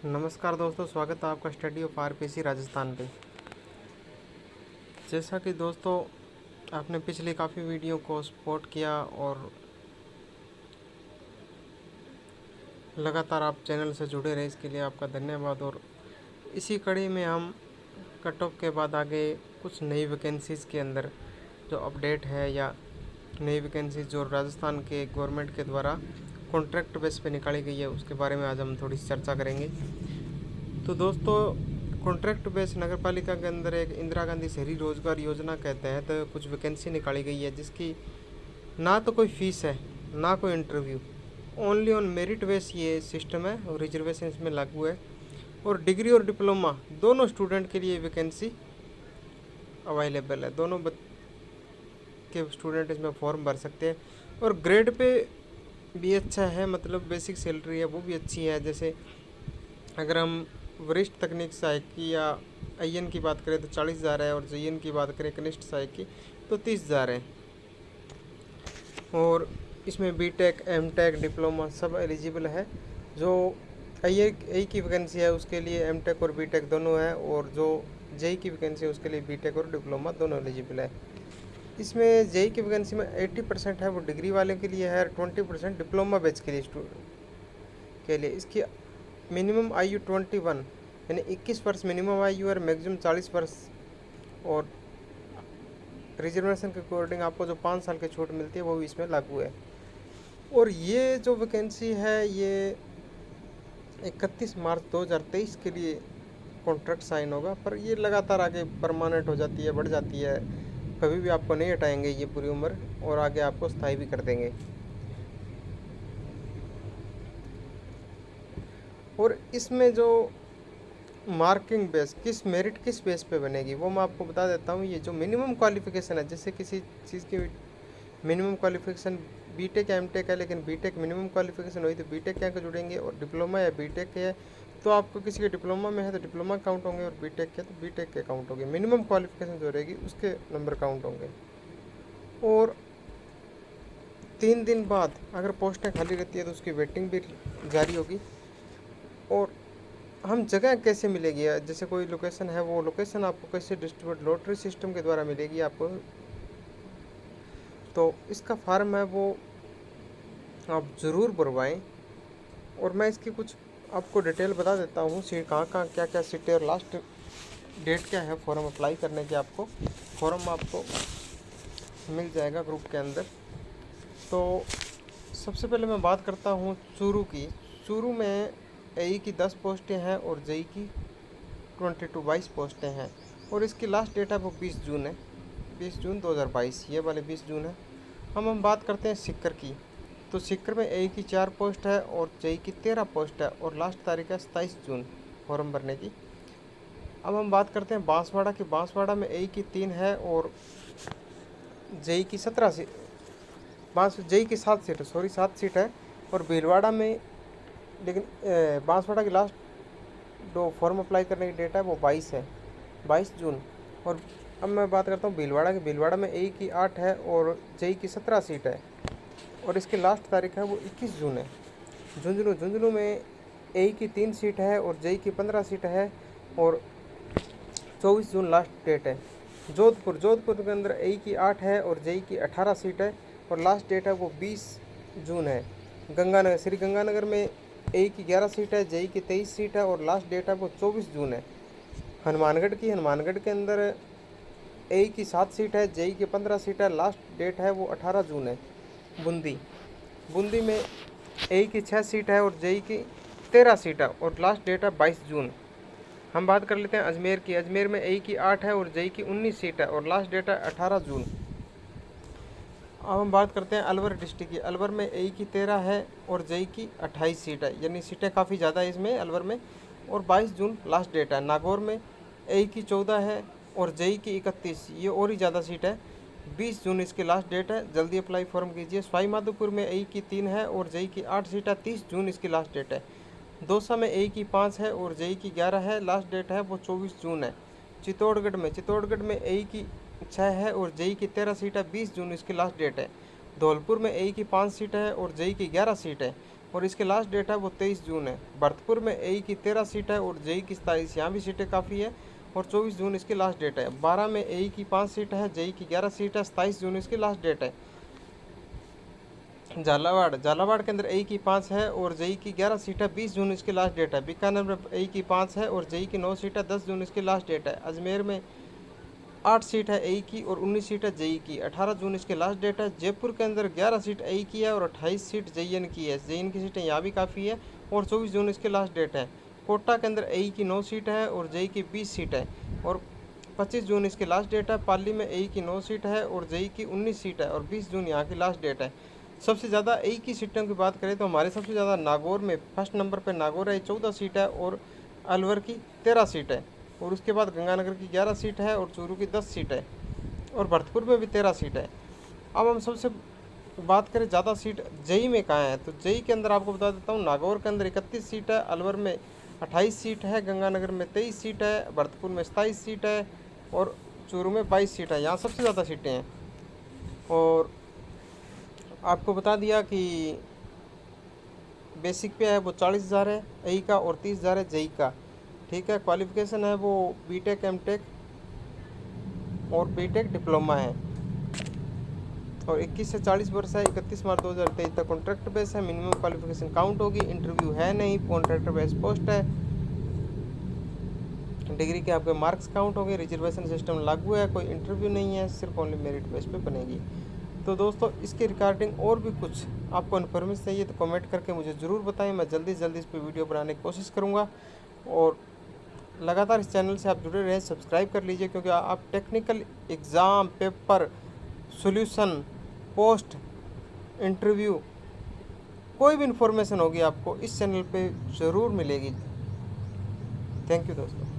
नमस्कार दोस्तों, स्वागत है आपका स्टडी ऑफ आरपीसी राजस्थान पे। जैसा कि दोस्तों आपने पिछली काफ़ी वीडियो को सपोर्ट किया और लगातार आप चैनल से जुड़े रहे, इसके लिए आपका धन्यवाद। और इसी कड़ी में हम कट ऑफ के बाद आगे कुछ नई वैकेंसीज़ के अंदर जो अपडेट है या नई वैकेंसीज जो राजस्थान के गवर्नमेंट के द्वारा कॉन्ट्रैक्ट बेस पे निकाली गई है, उसके बारे में आज हम थोड़ी सी चर्चा करेंगे। तो दोस्तों, कॉन्ट्रैक्ट बेस नगर पालिका के अंदर एक इंदिरा गांधी शहरी रोजगार योजना के तहत कुछ वैकेंसी निकाली गई है, जिसकी ना तो कोई फीस है ना कोई interview, only on merit base ये सिस्टम है और रिजर्वेशन इसमें लागू है। और डिग्री और डिप्लोमा दोनों स्टूडेंट के लिए वैकेंसी अवेलेबल है। दोनों के स्टूडेंट इसमें फॉर्म भर सकते हैं और ग्रेड पे भी अच्छा है, मतलब बेसिक सैलरी है वो भी अच्छी है। जैसे अगर हम वरिष्ठ तकनीक सहायक की या आईएन की बात करें तो 40,000 है, और जेईएन की बात करें कनिष्ठ सहायक की तो 30,000 है। और इसमें बीटेक, एमटेक, डिप्लोमा सब एलिजिबल है। जो आई की वैकेंसी है उसके लिए एमटेक और बीटेक दोनों है, और जो जेई की वैकेंसी है उसके लिए बीटेक और डिप्लोमा दोनों एलिजिबल है। इसमें जेई की वैकेंसी में 80% है वो डिग्री वाले के लिए है और 20% डिप्लोमा बैच के लिए इसकी मिनिमम आयु 21 यानी 21 वर्ष मिनिमम आयु और मैक्सिमम 40 वर्ष। और रिजर्वेशन के अकॉर्डिंग आपको जो 5 साल की छूट मिलती है वो भी इसमें लागू है। और ये जो वैकेंसी है ये 31 मार्च 2023 के लिए कॉन्ट्रैक्ट साइन होगा, पर ये लगातार आगे परमानेंट हो जाती है, बढ़ जाती है। कभी भी आपको नहीं हटाएंगे ये पूरी उम्र, और आगे आपको स्थायी भी कर देंगे। और इसमें जो मार्किंग बेस किस बेस पे बनेगी वो मैं आपको बता देता हूँ। ये जो मिनिमम क्वालिफिकेशन है, जैसे किसी चीज़ की मिनिमम क्वालिफिकेशन बीटेक या एमटेक है, लेकिन बीटेक मिनिमम क्वालिफिकेशन हुई तो बीटेक क्या जुड़ेंगे, और डिप्लोमा या बीटेक है तो आपको किसी के डिप्लोमा में है तो डिप्लोमा काउंट होंगे, और बीटेक के तो बीटेक के काउंट होंगे। मिनिमम क्वालिफिकेशन जो रहेगी उसके नंबर काउंट होंगे। और 3 दिन बाद अगर पोस्टें खाली रहती है तो उसकी वेटिंग भी जारी होगी। और हम जगह कैसे मिलेगी, जैसे कोई लोकेशन है वो लोकेशन आपको कैसे डिस्ट्रीब्यूट लॉटरी सिस्टम के द्वारा मिलेगी आपको, तो इसका फार्म है वो आप ज़रूर भरवाएं। और मैं इसकी कुछ आपको डिटेल बता देता हूँ, सीट कहाँ कहाँ क्या क्या सीटें और लास्ट डेट क्या है फॉर्म अप्लाई करने की। आपको फॉर्म आपको मिल जाएगा ग्रुप के अंदर। तो सबसे पहले मैं बात करता हूँ चूरू की। चूरू में एई की 10 पोस्टें हैं और जेई की 22 पोस्टें हैं, और इसकी लास्ट डेट है वो 20 जून है, 20 जून 2022, ये वाले 20 जून है। हम बात करते हैं सिक्कर की। तो सिक्कर में एई की 4 पोस्ट है और जेई की 13 पोस्ट है, और लास्ट तारीख है 27 जून फॉर्म भरने की। अब हम बात करते हैं बांसवाड़ा की। बांसवाड़ा में एई की 3 है और जेई की 17 सीट, जेई की 7 सीट, 7 सीट है। और भीलवाड़ा में, लेकिन बांसवाड़ा की लास्ट जो फॉर्म अप्लाई करने की डेट है वो 22 है, 22 जून। और अब मैं बात करता हूँ भीलवाड़ा की। भीलवाड़ा में एई की 8 है और जेई की 17 सीट है, और इसकी लास्ट तारीख है वो 21 जून है। झुंझुनू में एई की 3 सीट है और जेई की 15 सीट है, और 24 जून लास्ट डेट है। जोधपुर के अंदर एई की 8 है और जेई की 18 सीट है, और लास्ट डेट है वो 20 जून है। श्री गंगानगर में एई की 11 सीट है, जेई की 23 सीट है, और लास्ट डेट है वो 24 जून है। हनुमानगढ़ के अंदर एई की 7 सीट है, जेई की 15 सीट है, लास्ट डेट है वो 18 जून है। बूंदी में एई की 6 सीट है और जेई की 13 सीट है, और लास्ट डेट है 22 जून। हम बात कर लेते हैं अजमेर की। अजमेर में एई की 8 है और जेई की 19 सीट है, और लास्ट डेट है 18 जून। अब हम बात करते हैं अलवर डिस्ट्रिक्ट की। अलवर में एई की 13 है और जेई की 28 सीट है, यानी सीटें काफ़ी ज़्यादा है इसमें अलवर में, और 22 जून लास्ट डेट है। नागौर में एई की 14 है और जेई की 31, ये और ही ज़्यादा सीट है, 20 जून इसकी लास्ट डेट है। जल्दी अप्लाई फॉर्म कीजिए। सवाई माधोपुर में एई की 3 है और जेई की 8 सीट है, 30 जून इसकी लास्ट डेट है। दौसा में एई की 5 है और जेई की 11 है, लास्ट डेट है वो 24 जून है। चित्तौड़गढ़ में एई की 6 है और जेई की 13 सीट है, 20 जून इसकी लास्ट डेट है। धौलपुर में AE की 5 सीट है और JEE की 11 सीट है और इसके लास्ट डेट है वो 23 जून है। भरतपुर में AE की 13 सीट है और JEE की 27, यहाँ भी सीटें काफ़ी है और 24 जून इसकी लास्ट डेट है। 12 में AE की 5 सीट है, JEE की 11 सीट है, 27 जून इसकी लास्ट डेट है। झालावाड़ के अंदर AE की 5 है और JEE की 11 सीट है, 20 जून इसकी लास्ट डेट है। बीकानेर में AE की 5 है और JEE की 9 सीट है, 10 जून इसकी लास्ट डेट है। अजमेर में 8 सीट है AE की और 19 सीट है JEE की, 18 जून इसकी लास्ट डेट है। जयपुर के अंदर 11 सीट AE की है और 28 सीट JEN की है। JEN की सीटें यहाँ भी काफ़ी है और 24 जून इसकी लास्ट डेट है। कोटा के अंदर AE की 9 सीट है और JEE की 20 सीट है और 25 जून इसकी लास्ट डेट है। पाली में AE की 9 सीट है और JEE की 19 सीट है और 20 जून यहाँ की लास्ट डेट है। सबसे ज़्यादा AE की सीटों की बात करें तो हमारे सबसे ज़्यादा नागौर में फर्स्ट नंबर पर नागौर है, 14 सीट है और अलवर की 13 सीट है और उसके बाद गंगानगर की 11 सीट है और चूरू की 10 सीट है और भरतपुर में भी 13 सीट है। अब हम सबसे बात करें ज़्यादा सीट JEE में कहाँ है, तो JEE के अंदर आपको बता देता हूँ, नागौर के अंदर 31 सीट है, अलवर में 28 सीट है, गंगानगर में 23 सीट है, भरतपुर में 27 सीट है और चूरू में 22 सीट है। यहाँ सबसे ज़्यादा सीटें हैं। और आपको बता दिया कि बेसिक पे है वो 40,000 है AE का और 30,000 है JEE का। ठीक है, क्वालिफिकेशन है वो BTech MTech और BTech डिप्लोमा है और 21 से 40 वर्ष है। 31 मार्च 2023 तक कॉन्ट्रैक्ट बेस है। मिनिमम क्वालिफिकेशन काउंट होगी, इंटरव्यू है नहीं, कॉन्ट्रैक्टर बेस पोस्ट है। डिग्री के आपके मार्क्स काउंट होंगे, रिजर्वेशन सिस्टम लागू है, कोई इंटरव्यू नहीं है, सिर्फ ओनली मेरिट बेस पे बनेगी। तो दोस्तों इसके रिगार्डिंग और भी कुछ आपको इन्फॉर्मेशन चाहिए तो कमेंट करके मुझे ज़रूर बताएं, मैं जल्दी से जल्दी इस पर वीडियो बनाने की कोशिश करूँगा। और लगातार इस चैनल से आप जुड़े रहें, सब्सक्राइब कर लीजिए, क्योंकि आप technical exam, paper, solution, post, interview, कोई भी इन्फॉर्मेशन होगी आपको इस चैनल पे ज़रूर मिलेगी। थैंक यू दोस्तों।